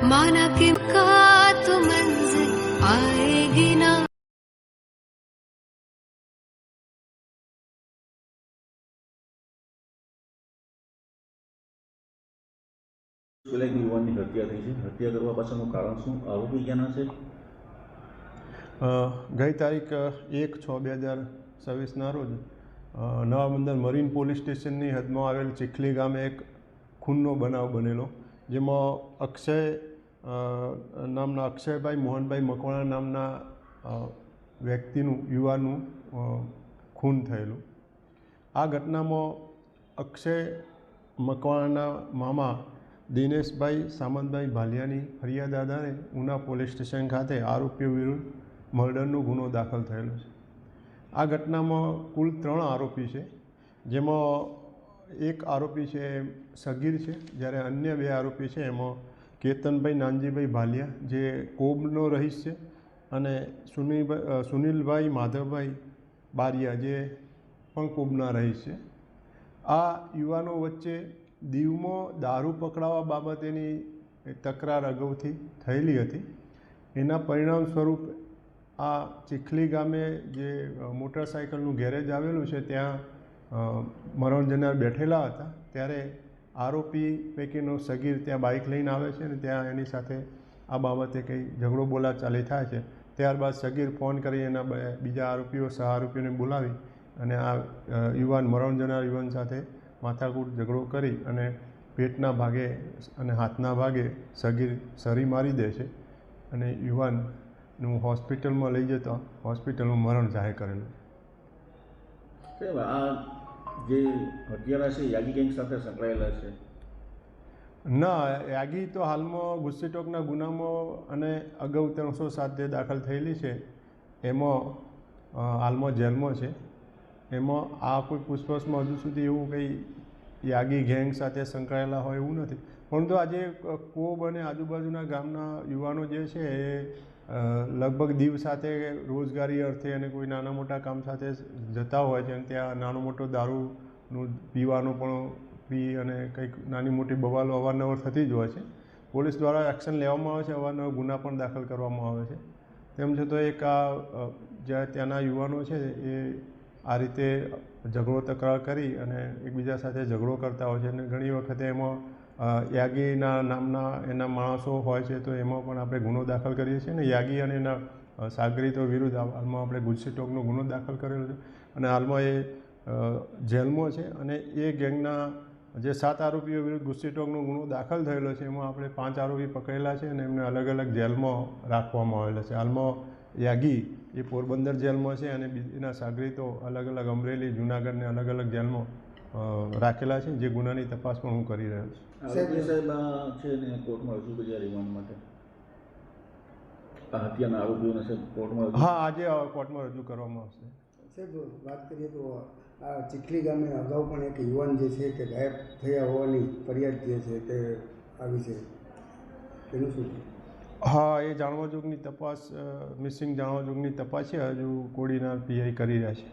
माना कि का तो मंजिल आएगी ना। એક યુવાનની હત્યા થઈ છે. હત્યા કરવા પાછળનું કારણ શું? આરોપી ક્યાંના છે? ગઈ તારીખ 1/6/2024ના રોજ નવા બંદર મરીન પોલીસ સ્ટેશનની હદમાં આવેલ ચીખલી ગામે એક ખૂનનો બનાવ બનેલો, જેમાં અક્ષયભાઈ મોહનભાઈ મકવાણા નામના યુવાનનું ખૂન થયેલું. આ ઘટનામાં અક્ષય મકવાણાના મામા દિનેશભાઈ સામંતભાઈ ભાલિયાની ફરિયાદ આધારે ઉના પોલીસ સ્ટેશન ખાતે આરોપીઓ વિરુદ્ધ મર્ડરનો ગુનો દાખલ થયેલો છે. આ ઘટનામાં કુલ 3 આરોપી છે, જેમાં એક આરોપી છે સગીર છે, જ્યારે અન્ય 2 આરોપી છે એમાં કેતનભાઈ નાનજીભાઈ ભાલિયા જે કોબનો રહીશ છે અને સુનિલભાઈ માધવભાઈ બારિયા જે પણ કોબના રહીશ છે. આ યુવાનો વચ્ચે દીવમાં દારૂ પકડાવવા બાબતેની તકરાર અગાઉથી થયેલી હતી. એના પરિણામ સ્વરૂપ આ ચીખલી ગામે જે મોટરસાઇકલનું ગેરેજ આવેલું છે ત્યાં મરણ જનાર બેઠેલા હતા, ત્યારે આરોપી પૈકીનો સગીર ત્યાં બાઇક લઈને આવે છે અને ત્યાં એની સાથે આ બાબતે કંઈ ઝઘડો બોલાચાલી થાય છે. ત્યારબાદ સગીર ફોન કરી એના બીજા આરોપીઓ સહ આરોપીઓને બોલાવી અને આ મરણ જનાર યુવાન સાથે માથાકૂટ ઝઘડો કરી અને પેટના ભાગે અને હાથના ભાગે સગીર સરી મારી દે છે અને યુવાનનું હોસ્પિટલમાં લઈ જતા હોસ્પિટલમાં મરણ જાહેર કરેલું. આ જે હત્યારા છે યાગી ગેંગ સાથે સંકળાયેલા છે? ના, યાગી તો હાલમાં ગુસ્સીટોકના ગુનામાં અને અગાઉ 307 જે દાખલ થયેલી છે એમાં હાલમાં જેલમાં છે. એમાં આ કોઈ પૂછપરછમાં હજુ સુધી એવું કંઈ યાગી ગેંગ સાથે સંકળાયેલા હોય એવું નથી. પરંતુ આજે કોબ અને આજુબાજુના ગામના યુવાનો જે છે એ લગભગ દીવ સાથે રોજગારી અર્થે અને કોઈ નાના મોટા કામ સાથે જતા હોય છે અને ત્યાં નાનો મોટો દારૂનું પીવાનું પણ પી અને કંઈક નાની મોટી બવાલો અવારનવાર થતી જ હોય છે. પોલીસ દ્વારા એક્શન લેવામાં આવે છે, અવારનવાર ગુના પણ દાખલ કરવામાં આવે છે. તેમ છતાં એક જ્યાં ત્યાંના યુવાનો છે એ આ રીતે ઝઘડો તકરાર કરી અને એકબીજા સાથે ઝઘડો કરતા હોય છે અને ઘણી વખતે એમાં યાગીના નામના એના માણસો હોય છે તો એમાં પણ આપણે ગુનો દાખલ કરીએ છીએ ને યાગી અને એના સાગરીતો વિરુદ્ધ હાલમાં આપણે ગુસ્સીટોકનો ગુનો દાખલ કરેલો છે અને હાલમાં એ જેલમાં છે. અને એ ગેંગના જે 7 આરોપીઓ વિરુદ્ધ ગુસ્સીટોકનો ગુનો દાખલ થયેલો છે એમાં આપણે 5 આરોપી પકડેલા છે અને એમને અલગ અલગ જેલમાં રાખવામાં આવેલા છે. હાલમાં યાગી એ પોરબંદર જેલમાં છે અને એના સાગરીતો અલગ અલગ અમરેલી, જૂનાગઢ ને અલગ અલગ જેલમાં રાખેલા છે, જે ગુનાની તપાસ પણ હું કરી રહ્યો છું. સાહેબ છે ને કોર્ટમાં રજૂ કર્યા રિમાન્ડ માટે? આ હત્યાના આરોપીઓને સાહેબ કોર્ટમાં? હા, આજે કોર્ટમાં રજૂ કરવામાં આવશે. સાહેબ, વાત કરીએ તો આ ચીખલી ગામે અગાઉ પણ એક યુવાન જે છે તે ગાયબ થયા હોવાની ફરિયાદ જે છે તે આવી છે, તેનું શું? હા, એ જાણવા જોગની તપાસ મિસિંગ જાણવા જોગની તપાસ છે. હજુ કોડીનાર પીઆઈ કરી રહ્યા છે.